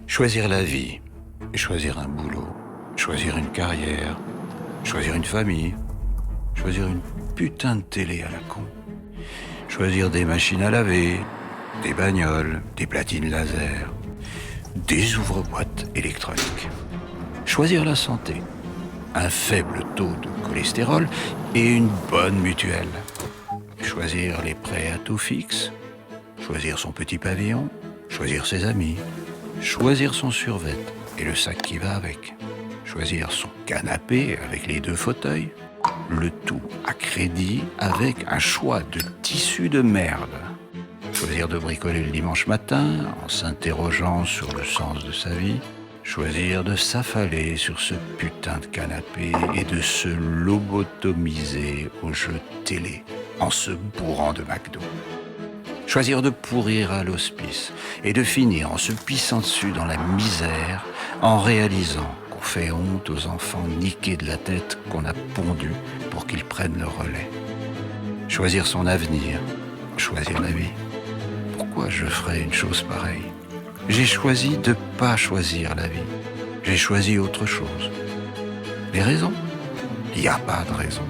Choisir la vie, choisir un boulot, choisir une carrière, choisir une famille, choisir une putain de télé à la con, choisir des machines à laver, des bagnoles, des platines laser, des ouvre-boîtes électroniques. Choisir la santé, un faible taux de cholestérol et une bonne mutuelle. Choisir les prêts à taux fixe, choisir son petit pavillon, choisir ses amis, choisir son survêt et le sac qui va avec, choisir son canapé avec les 2 fauteuils, le tout à crédit avec un choix de tissu de merde. Choisir de bricoler le dimanche matin en s'interrogeant sur le sens de sa vie, choisir de s'affaler sur ce putain de canapé et de se lobotomiser au jeu télé en se bourrant de McDo. Choisir de pourrir à l'hospice et de finir en se pissant dessus dans la misère en réalisant qu'on fait honte aux enfants niqués de la tête qu'on a pondus pour qu'ils prennent le relais. Choisir son avenir, choisir la vie. Pourquoi je ferais une chose pareille ? J'ai choisi de pas choisir la vie. J'ai choisi autre chose. Les raisons ? Il n'y a pas de raison.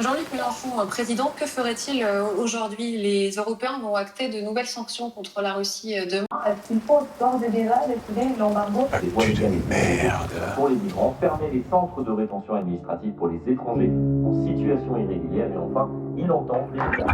Jean-Luc Mélenchon, président, que ferait-il aujourd'hui ? Les Européens vont acter de nouvelles sanctions contre la Russie demain. Est-ce qu'il faut d'ores et déjà décider l'embargo Actu de merde. Pour les migrants, fermer les centres de rétention administrative pour les étrangers en situation irrégulière et enfin, il entend les migrants.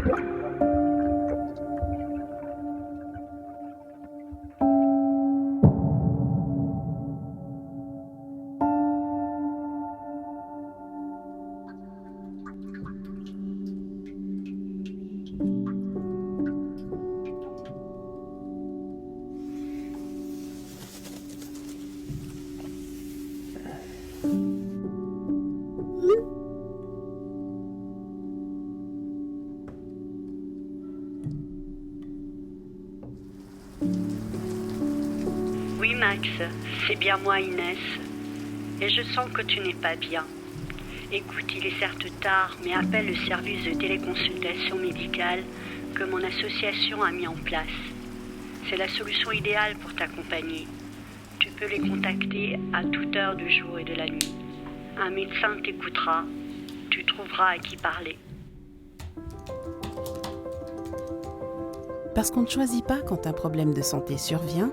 Oui Max, c'est bien moi Inès. Et je sens que tu n'es pas bien. Écoute, il est certes tard, mais appelle le service de téléconsultation médicale que mon association a mis en place. C'est la solution idéale pour t'accompagner. Tu peux les contacter à toute heure du jour et de la nuit. Un médecin t'écoutera. Tu trouveras à qui parler. Parce qu'on ne choisit pas quand un problème de santé survient,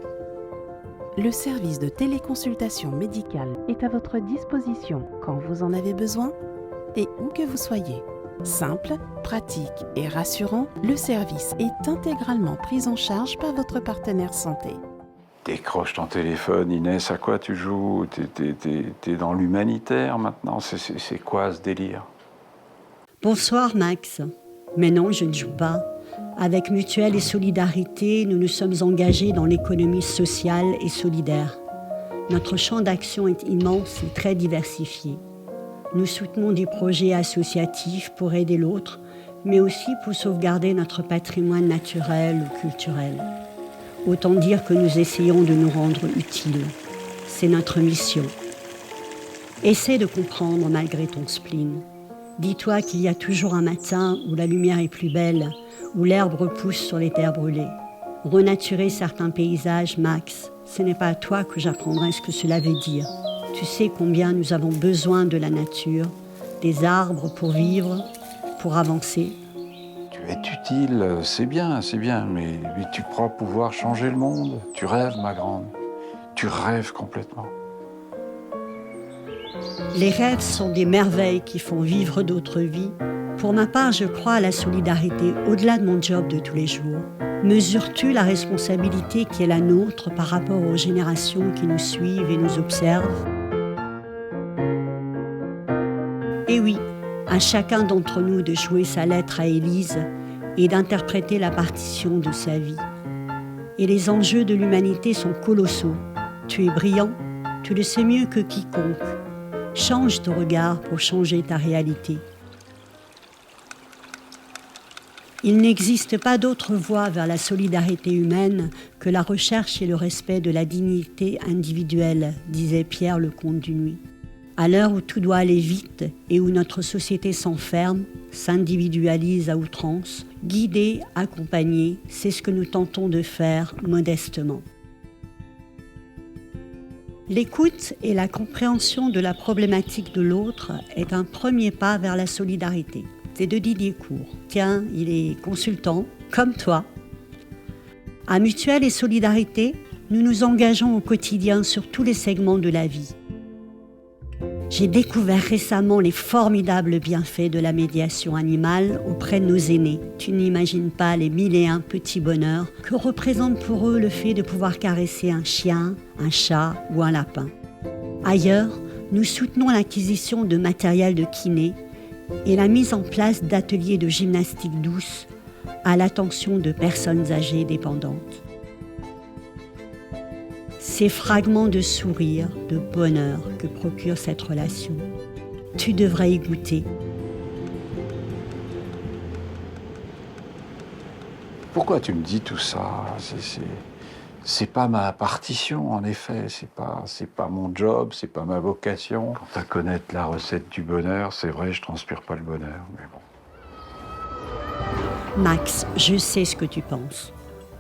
le service de téléconsultation médicale est à votre disposition quand vous en avez besoin et où que vous soyez. Simple, pratique et rassurant, le service est intégralement pris en charge par votre partenaire santé. Décroche ton téléphone, Inès, à quoi tu joues ? T'es dans l'humanitaire maintenant ? C'est quoi ce délire ? Bonsoir Max. Mais non, je ne joue pas. Avec Mutuelle et Solidarité, nous nous sommes engagés dans l'économie sociale et solidaire. Notre champ d'action est immense et très diversifié. Nous soutenons des projets associatifs pour aider l'autre, mais aussi pour sauvegarder notre patrimoine naturel ou culturel. Autant dire que nous essayons de nous rendre utiles. C'est notre mission. Essaie de comprendre malgré ton spleen. Dis-toi qu'il y a toujours un matin où la lumière est plus belle, où l'herbe repousse sur les terres brûlées. Renaturer certains paysages, Max, ce n'est pas à toi que j'apprendrai ce que cela veut dire. Tu sais combien nous avons besoin de la nature, des arbres pour vivre, pour avancer. Tu es utile, c'est bien, mais tu crois pouvoir changer le monde. Tu rêves, ma grande. Tu rêves complètement. Les rêves sont des merveilles qui font vivre d'autres vies. Pour ma part, je crois à la solidarité au-delà de mon job de tous les jours. Mesures-tu la responsabilité qui est la nôtre par rapport aux générations qui nous suivent et nous observent ? Et oui, à chacun d'entre nous de jouer sa lettre à Élise et d'interpréter la partition de sa vie. Et les enjeux de l'humanité sont colossaux. Tu es brillant, tu le sais mieux que quiconque. Change de regard pour changer ta réalité. Il n'existe pas d'autre voie vers la solidarité humaine que la recherche et le respect de la dignité individuelle, disait Pierre Lecomte du Nuit. À l'heure où tout doit aller vite et où notre société s'enferme, s'individualise à outrance, guider, accompagner, c'est ce que nous tentons de faire modestement. L'écoute et la compréhension de la problématique de l'autre est un premier pas vers la solidarité. C'est de Didier Court. Tiens, il est consultant, comme toi. À Mutuelle et Solidarité, nous nous engageons au quotidien sur tous les segments de la vie. J'ai découvert récemment les formidables bienfaits de la médiation animale auprès de nos aînés. Tu n'imagines pas les 1001 petits bonheurs que représente pour eux le fait de pouvoir caresser un chien, un chat ou un lapin. Ailleurs, nous soutenons l'acquisition de matériel de kiné et la mise en place d'ateliers de gymnastique douce à l'attention de personnes âgées dépendantes. Ces fragments de sourire, de bonheur que procure cette relation, tu devrais y goûter. Pourquoi tu me dis tout ça ? C'est pas ma partition, en effet. C'est pas mon job, c'est pas ma vocation. Quant à connaître la recette du bonheur, c'est vrai, je transpire pas le bonheur, mais bon. Max, je sais ce que tu penses.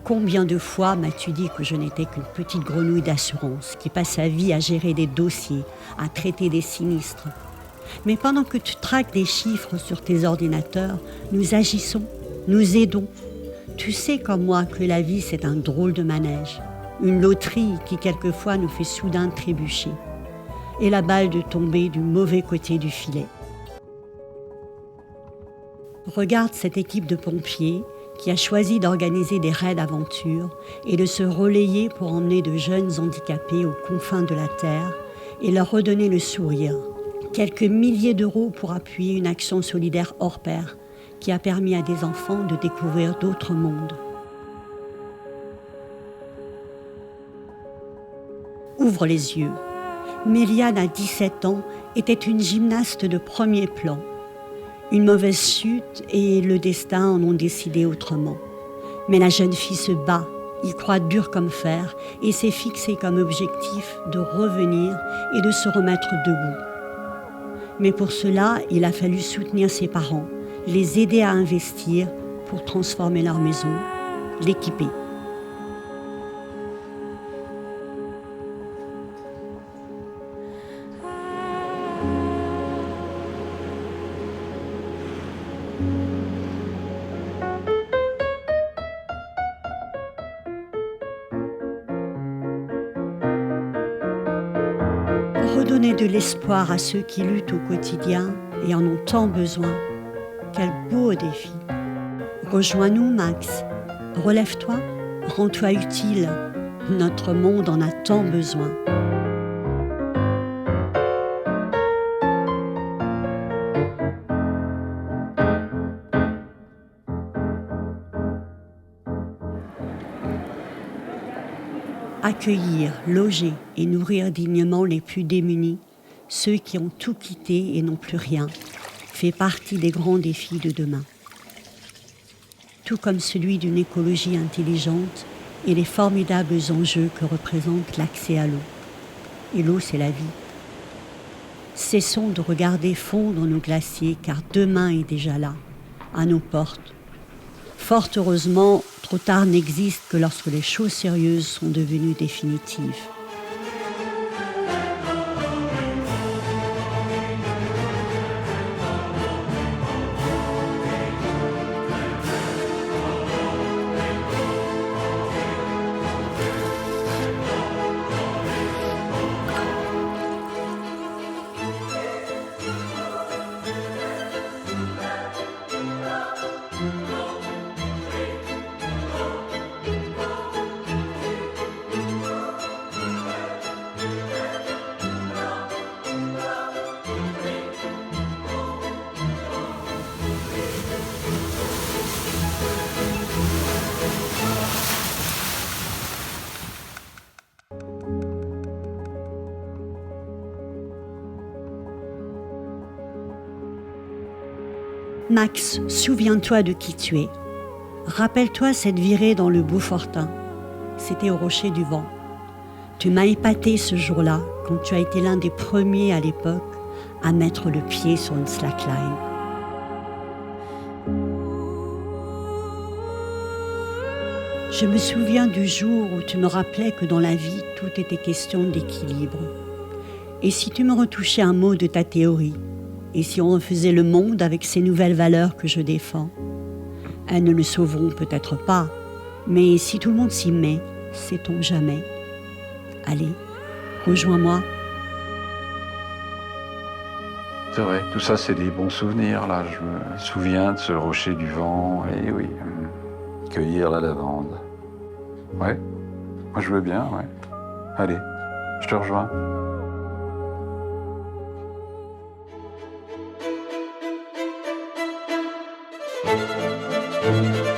Combien de fois m'as-tu dit que je n'étais qu'une petite grenouille d'assurance qui passe sa vie à gérer des dossiers, à traiter des sinistres. Mais pendant que tu traques des chiffres sur tes ordinateurs, nous agissons, nous aidons. Tu sais comme moi que la vie c'est un drôle de manège, une loterie qui quelquefois nous fait soudain trébucher, et la balle de tomber du mauvais côté du filet. Regarde cette équipe de pompiers qui a choisi d'organiser des raids d'aventure et de se relayer pour emmener de jeunes handicapés aux confins de la Terre et leur redonner le sourire. Quelques milliers d'euros pour appuyer une action solidaire hors pair qui a permis à des enfants de découvrir d'autres mondes. Ouvre les yeux. Méliane, à 17 ans, était une gymnaste de premier plan. Une mauvaise chute et le destin en ont décidé autrement. Mais la jeune fille se bat, y croit dur comme fer et s'est fixé comme objectif de revenir et de se remettre debout. Mais pour cela, il a fallu soutenir ses parents, les aider à investir pour transformer leur maison, l'équiper. Redonner de l'espoir à ceux qui luttent au quotidien et en ont tant besoin. Quel beau défi. Rejoins-nous, Max. Relève-toi, rends-toi utile. Notre monde en a tant besoin. Accueillir, loger et nourrir dignement les plus démunis, ceux qui ont tout quitté et n'ont plus rien, fait partie des grands défis de demain. Tout comme celui d'une écologie intelligente et les formidables enjeux que représente l'accès à l'eau. Et l'eau, c'est la vie. Cessons de regarder fondre nos glaciers, car demain est déjà là, à nos portes. Fort heureusement, trop tard n'existe que lorsque les choses sérieuses sont devenues définitives. Max, souviens-toi de qui tu es. Rappelle-toi cette virée dans le Beaufortin. C'était au Rocher du Vent. Tu m'as épaté ce jour-là, quand tu as été l'un des premiers à l'époque à mettre le pied sur une slackline. Je me souviens du jour où tu me rappelais que dans la vie, tout était question d'équilibre. Et si tu me retouchais un mot de ta théorie, et si on refaisait le monde avec ces nouvelles valeurs que je défends, elles ne le sauveront peut-être pas, mais si tout le monde s'y met, sait-on jamais. Allez, rejoins-moi. C'est vrai, tout ça c'est des bons souvenirs là. Je me souviens de ce rocher du vent, et oui, cueillir la lavande. Ouais, moi je veux bien, ouais. Allez, je te rejoins. Thank you.